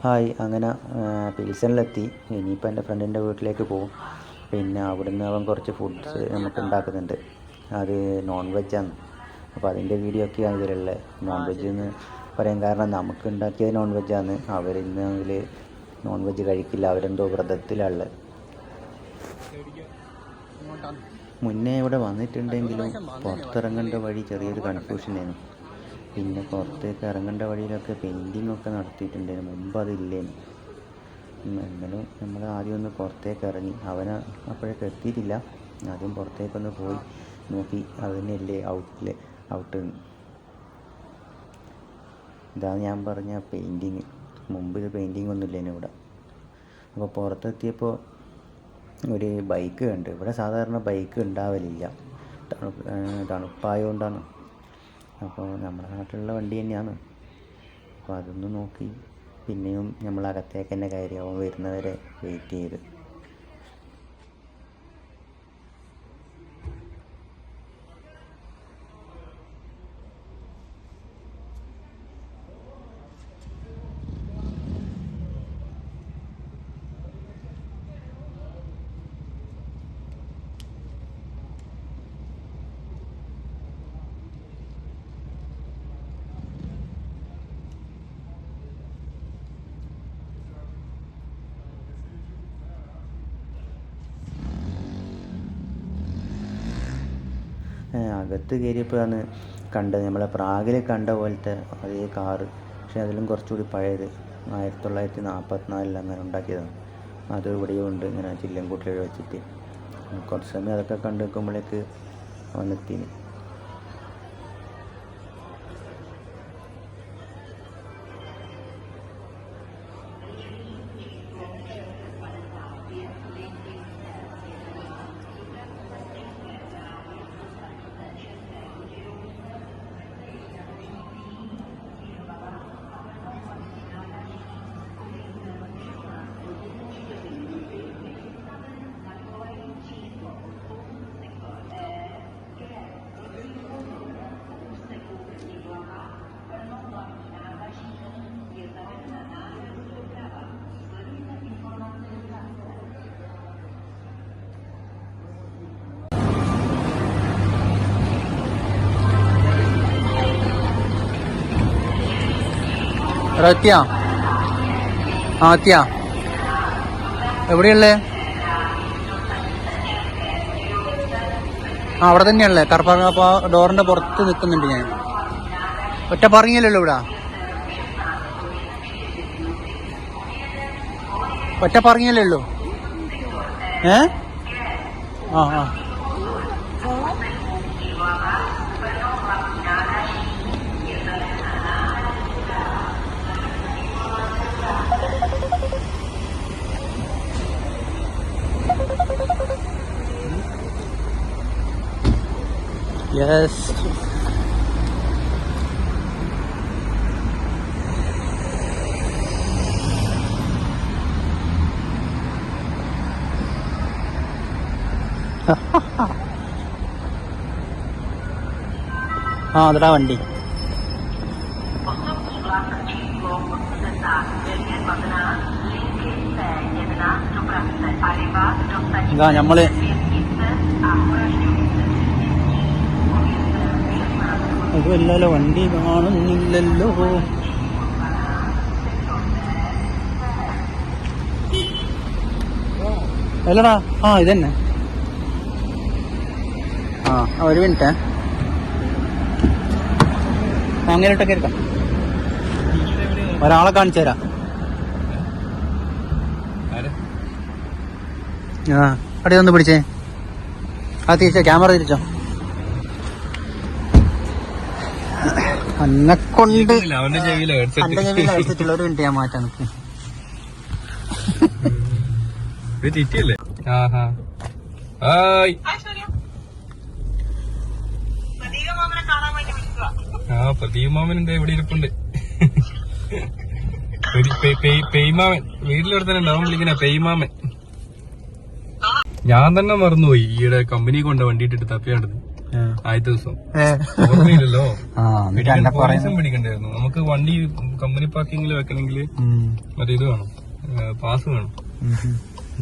Hi, അങ്ങനെ പിൽസണിലെത്തി. ഇനിയിപ്പോൾ എൻ്റെ ഫ്രണ്ടിൻ്റെ വീട്ടിലേക്ക് പോകും. പിന്നെ അവിടുന്ന് അവൻ കുറച്ച് ഫുഡ്സ് നമുക്ക് ഉണ്ടാക്കുന്നുണ്ട്. അത് നോൺ വെജാണ്. അപ്പോൾ അതിൻ്റെ വീഡിയോ ഒക്കെയാണ് ഇതിലുള്ളത്. നോൺ വെജ് എന്ന് പറയാൻ കാരണം നമുക്ക് ഉണ്ടാക്കിയത് നോൺ വെജാണ്. അവരിന്ന് അതിൽ നോൺ വെജ് കഴിക്കില്ല, അവരെന്തോ വ്രതത്തിലുള്ളത്. മുന്നേ ഇവിടെ വന്നിട്ടുണ്ടെങ്കിലും പുറത്തിറങ്ങേണ്ട വഴി ചെറിയൊരു കൺഫ്യൂഷനായിരുന്നു. പിന്നെ പുറത്തേക്ക് ഇറങ്ങേണ്ട വഴിയിലൊക്കെ പെയിൻറ്റിങ് ഒക്കെ നടത്തിയിട്ടുണ്ടായിരുന്നു. മുമ്പ് അതില്ലേന്. എന്നാലും നമ്മൾ ആദ്യം ഒന്ന് പുറത്തേക്ക് ഇറങ്ങി. അവന് അപ്പോഴേക്ക് എത്തിയിട്ടില്ല. ആദ്യം പുറത്തേക്കൊന്ന് പോയി നോക്കി. അതിനല്ലേ ഔട്ട്. ഇതാണ് ഞാൻ പറഞ്ഞ പെയിൻറ്റിങ്. മുമ്പ് ഇത് പെയിൻറ്റിങ് ഒന്നുമില്ലേനു ഇവിടെ. അപ്പോൾ പുറത്തെത്തിയപ്പോൾ ഒരു ബൈക്ക് കണ്ട്. ഇവിടെ സാധാരണ ബൈക്ക് ഉണ്ടാവലില്ല, തണുപ്പായതുകൊണ്ടാണ്. അപ്പോൾ നമ്മുടെ നാട്ടിലുള്ള വണ്ടി തന്നെയാണ്. അപ്പോൾ അതൊന്ന് നോക്കി പിന്നെയും നമ്മൾ അകത്തേക്ക് തന്നെ കയറി. അവൻ വരുന്നവരെ വെയിറ്റ് ചെയ്ത്. അകത്ത് കയറിയപ്പോഴാണ് കണ്ടത് നമ്മളെ പ്രാഗിൽ കണ്ട പോലത്തെ അതേ കാറ്. പക്ഷേ അതിലും കുറച്ചുകൂടി പഴയത്. 1944 അങ്ങനെ ഉണ്ടാക്കിയതാണ്. അത് ഇവിടെയും ഉണ്ട്, ഇങ്ങനെ ചില്ലൻകൂട്ടിൽ വെച്ചിട്ട്. കുറച്ച് സമയം അതൊക്കെ കണ്ടു നിൽക്കുമ്പോഴേക്ക് വന്നെത്തിന്. എത്തിയാ? എത്തിയാ? എവിടെയുള്ളേ? അവിടെ തന്നെയല്ലേ? കറപ്പ ഡോറിന്റെ പുറത്ത് നിൽക്കുന്നുണ്ട് ഞാൻ. ഒറ്റ പറഞ്ഞില്ലല്ലോ ഇവിടെ. ഒറ്റ പറഞ്ഞല്ലേ ഉള്ളൂ. Yes. അതാ വണ്ടി. ഇതാ നമ്മള് അതുമല്ലല്ലോ, വണ്ടി കാണുന്നില്ലല്ലോ. അല്ലടാ, ഇതന്നെ. ഒരു മിനിറ്റ്. അങ്ങനെയിട്ടൊക്കെ എടുക്കാം. ഒരാളെ കാണിച്ചു തരാം. അവിടെ ഒന്ന് പിടിച്ചേ. തിരിച്ചോ, ക്യാമറ തിരിച്ചോ. അന്നെക്കൊണ്ട് എന്റെ ചെവിയിൽ അടിച്ചിട്ടുള്ള ഒരു മിനിറ്റ് ഞാൻ മാറ്റാൻ നിൽക്കും. പ്രദീപമാമൻ എവിടെ ഇരിപ്പുണ്ട്? പെയ്മാമൻ വീട്ടിലെവിടെ തന്നെ ഉണ്ടാവും. വിളിക്കുന്ന പെയ്മാമൻ. ഞാൻ തന്നെ മറന്നുപോയി ഈയിടെ കമ്പനി കൊണ്ട് വണ്ടിയിട്ടിട്ട് തപ്പിയാണ്ടത്. ആദ്യത്തെ ദിവസം ഓർമ്മയില്ലല്ലോ. എന്നിട്ട് എന്നെ പോലീസും പിടിക്കണ്ടായിരുന്നു. നമുക്ക് വണ്ടി കമ്പനി പാർക്കിങ്ങിൽ വെക്കണമെങ്കിൽ മറ്റേ ഇത് വേണം, പാസ് വേണം.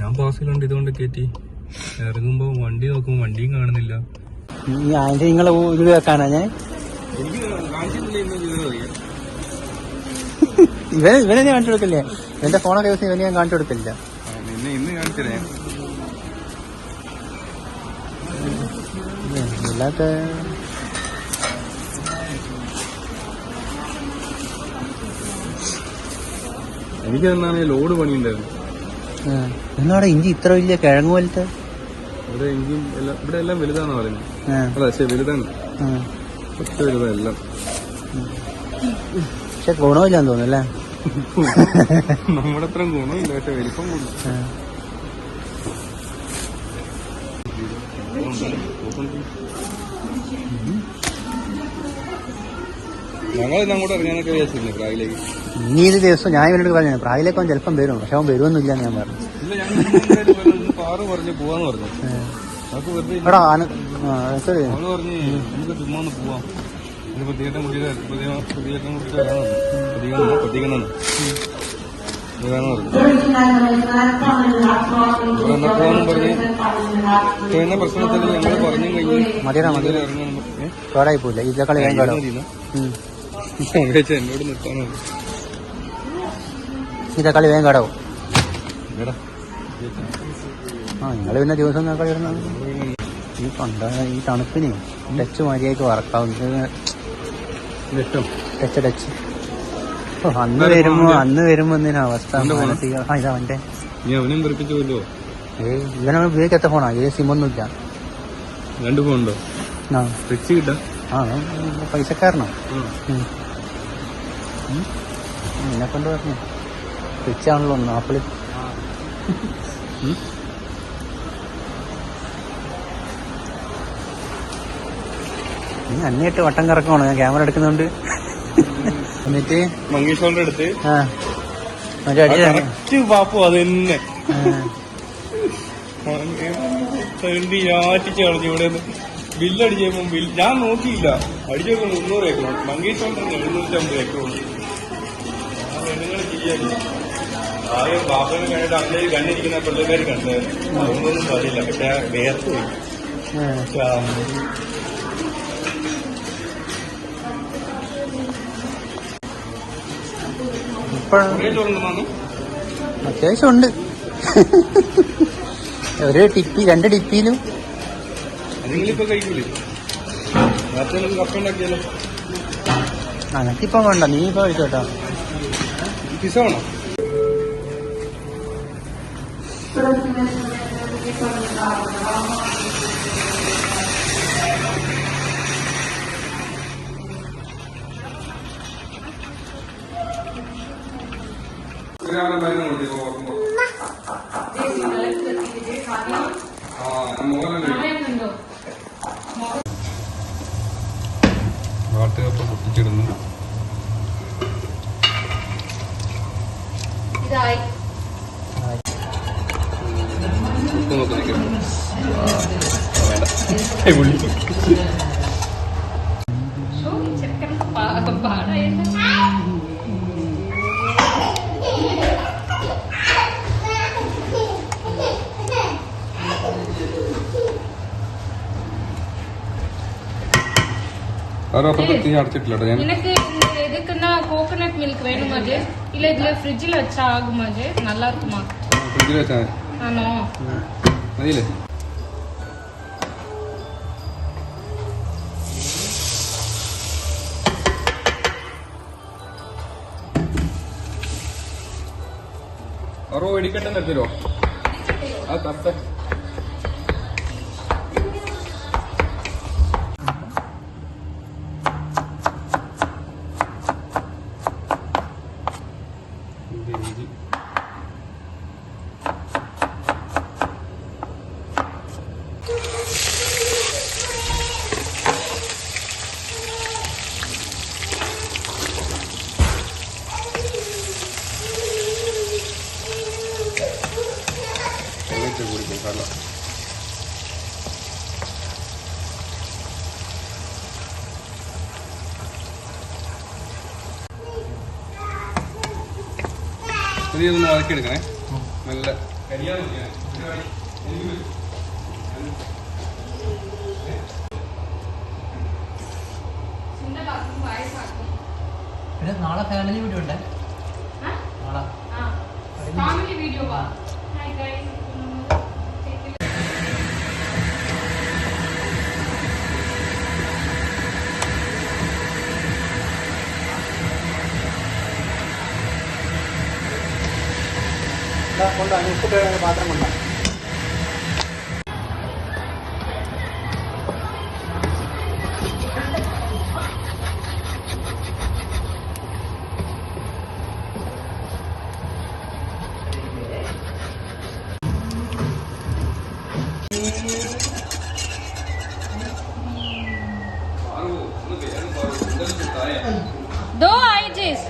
ഞാൻ പാസ്സിലുണ്ട്, ഇതുകൊണ്ട് കയറ്റി. ഇറങ്ങുമ്പോ വണ്ടി നോക്കുമ്പോ വണ്ടിയും കാണുന്നില്ല. നിങ്ങളെ ഇത് വെക്കാനാ ഞാൻ എനിക്ക് കാണിച്ചിട്ടില്ല, ഇന്ന് വിവരം അറിയാം. ഇവനെ ഞാൻ കാണിച്ചു കൊടുക്കില്ലേ? എന്റെ ഫോണൊക്കെ ദിവസം ഇവനെ ഞാൻ കാണിച്ചു കൊടുക്കില്ല. നിന്നെ ഇന്ന് കാണിച്ചതേ ഇല്ലാത്ത എനിക്ക് എന്നാണ് ലോഡ് പണിയുണ്ടായിരുന്നു. എന്നാടെ ഇഞ്ചി ഇത്ര വലിയ കിഴങ്ങ് പോലത്തെ? ഇവിടെ എഞ്ചിൻ എല്ലാം, ഇവിടെ എല്ലാം വലുതാണെന്ന് പറയുന്നത്. അല്ല ശരി, വലുതാണ്, ഒറ്റ വലുതെല്ലാം. പക്ഷെ ഗുണമില്ലാന്ന് തോന്നുന്നു അല്ലേ? നമ്മുടെ അത്ര ഗുണമില്ല, പക്ഷെ വലിപ്പം കൂടും. ഞങ്ങളിന്ന് അങ്ങോട്ട് ഇറങ്ങാനൊക്കെ വിചാരിച്ചിരുന്നു പ്രായിലേക്ക്. ഇനി ഇത് ദിവസം ഞാൻ ഇവനോട് പറഞ്ഞു പ്രായിലേക്ക് അവൻ ചിലപ്പം വരും, പക്ഷെ അവൻ വരുമൊന്നുമില്ല എന്ന് ഞാൻ പറഞ്ഞു. ഇല്ല, ഞങ്ങൾ കാറ് പറഞ്ഞു പോവാന്ന് പറഞ്ഞു. നമുക്ക് വെറുതെ എടാ അവള് പറഞ്ഞ് നമുക്ക് ചുമ്മാ ഒന്ന് പോവാം, ഇത് പ്രതികരണം കുട്ടിയുടെ പ്രതികരണം കുട്ടിയുടെ വരാൻ പ്രതികരണം വരാന്ന് പറഞ്ഞു. എന്നാ പോവാന്നും പറഞ്ഞ് എന്ന പ്രശ്നത്തിൽ ഞങ്ങൾ പറഞ്ഞു കഴിഞ്ഞ് മതിയാ ഇറങ്ങാൻ കേടായി പോയില്ല. ഇതിലേക്കാൾ വേഗം കേടാവും. എന്നോട് നിർത്താനോ ഇതേക്കാൾ വേഗം കേടാവും. നിങ്ങൾ പിന്നെ ദിവസം നോക്കാൻ വരുന്നത് ഈ ഈ തണുപ്പിന് ടച്ച് മര്യാദക്ക് വറക്കാവും. ടച്ച് അന്ന് വരുമ്പോ എന്തിനാ അവസ്ഥ? ഇതാ അവന്റെ ഇവനാണ് ഉപയോഗിക്കാത്ത ഫോണാ, ഇത് സിമൊന്നുമില്ല. 2 ഫോണുണ്ടോ? ടച്ച് കിട്ടാ? പൈസക്കാരനോ? എന്നെ കൊണ്ട് പറഞ്ഞു റിച്ചാണല്ലോ ഒന്ന് ആപ്പിള്. നീ അന്നേട്ട് വട്ടം കറക്കണോ ഞാൻ ക്യാമറ എടുക്കുന്നുണ്ട്. എന്നിട്ട് മങ്കീഷോന്റെ അടുത്ത് മറ്റേ അടി പാപ്പു അത് തന്നെ ആറ്റിച്ച് കളഞ്ഞു. ഇവിടെ ബില്ലടിച്ചപ്പോ ഞാൻ നോക്കിയില്ല, അടിച്ചൊക്കെ 300 ഏക്കറും മങ്കീഷോന്റെ 750 ഏക്കറും. പെണ്ണുങ്ങൾ ചെയ്യാറില്ല. ആദ്യം ബാപ്പനെ കണ്ടിട്ട് അങ്ങനെ കണ്ടിരിക്കുന്ന പിള്ളേർ കണ്ടത് അതൊന്നും പറയില്ല, പക്ഷെ വേർത്ത് പോയി. അത്യാവശ്യം ഉണ്ട്. ഒരു ടിപ്പി 2 ടിപ്പിയിലും. നിങ്ങളിപ്പോ കഴിക്കൂലേ? കപ്പ ഉണ്ടാക്കിയാലോ? എനിക്കിപ്പം വേണ്ട, നീ ഇപ്പൊ കഴിച്ചോട്ടോ. പിസ വേണോ? വാട്ടുകപ്പ പൊട്ടിച്ചിടുന്നു. ഉപ്പ് നോക്കി നിൽക്കുന്നു. വേണ്ട പുള്ളി അടച്ചിട്ടില്ല. எனக்கு எதுக்குன்னா கோகனட் மில்க் வேணும் அது இல்ல இதுல ஃப்ரிட்ஜ்ல வச்சா ஆகுமா? அது நல்லா இருக்குமா? ഫ്രിഡ്ജിൽ വെച്ചാൽ ആണോ? മതിയില്ലേ? അറോ ഇടിക്കട്ടെ നിർത്തിരോ ആ തട്ട കൂടി ഇത് ഇതൊന്ന് വഴക്കിയെടുക്കണേ നല്ല കരിയാതെ പിന്നെ നാളെ ഫാമിലി വീഡിയോ ഉണ്ട് നാളെ ഫാമിലി വീഡിയോ വാ ഹായ് ഗൈസ് കൊണ്ടാ ഉപ്പിട്ട് പാത്രം കൊണ്ടാ दो आई जिस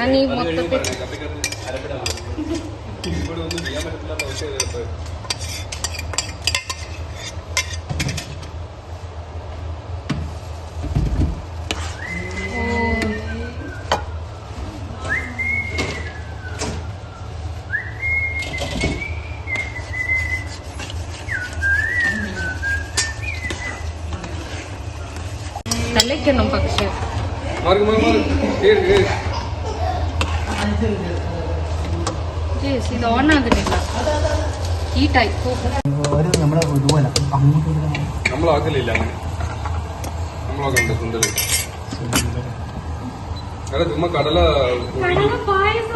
നീ മൊത്തത്തിൽ ഇവിടെ ഒന്നും ചെയ്യാൻ പറ്റില്ല തലയ്ക്കണം പക്ഷെ ഇത് ഓൺ ആകുന്നില്ല ഈ ടൈപ്പ് നമ്മളെ ഇതുപോലെ നമ്മളാക്കലില്ല അങ്ങനെ നമ്മളാക്കണ്ട സുന്ദരം അല്ല ചുമ്മാ കടല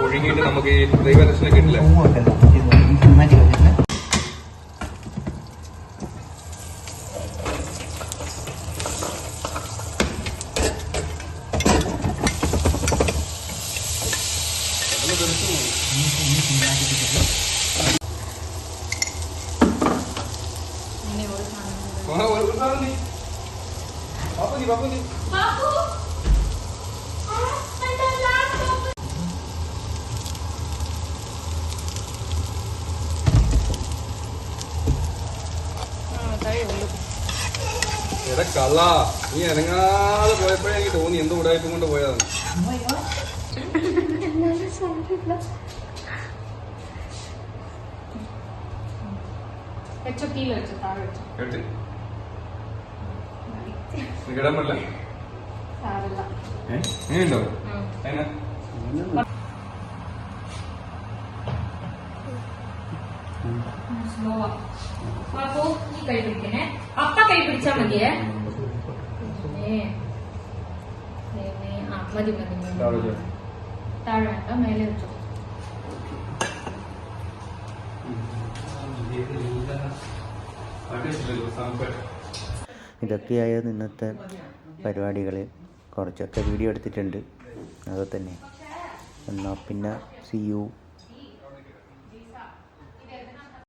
ഒഴുകിയിട്ട് നമുക്ക് ഈ ദൈവരക്ഷനെ കിട്ടില്ല എടാ കള്ള നീ അനങ്ങാതെ പോയപ്പോഴേ എനിക്ക് തോന്നി എന്തോ ഉടായ്പം കൊണ്ട് പോയതാണ് കേട്ട് കിടാൻ പറ്റില്ല എങ്ങനെയുണ്ടോ അതിനാ ഈ കൈ പിടിക്കണേ അപ്പ കൈ പിടിച്ചാ മതിയേ മതി മതി താഴെ വേണ്ട മേലെ വെച്ചോ ഇതൊക്കെയായിരുന്നു ഇന്നത്തെ പരിപാടികൾ. കുറച്ചൊക്കെ വീഡിയോ എടുത്തിട്ടുണ്ട്. അതൊക്കെ തന്നെ. എന്നാൽ പിന്നെ സി യു.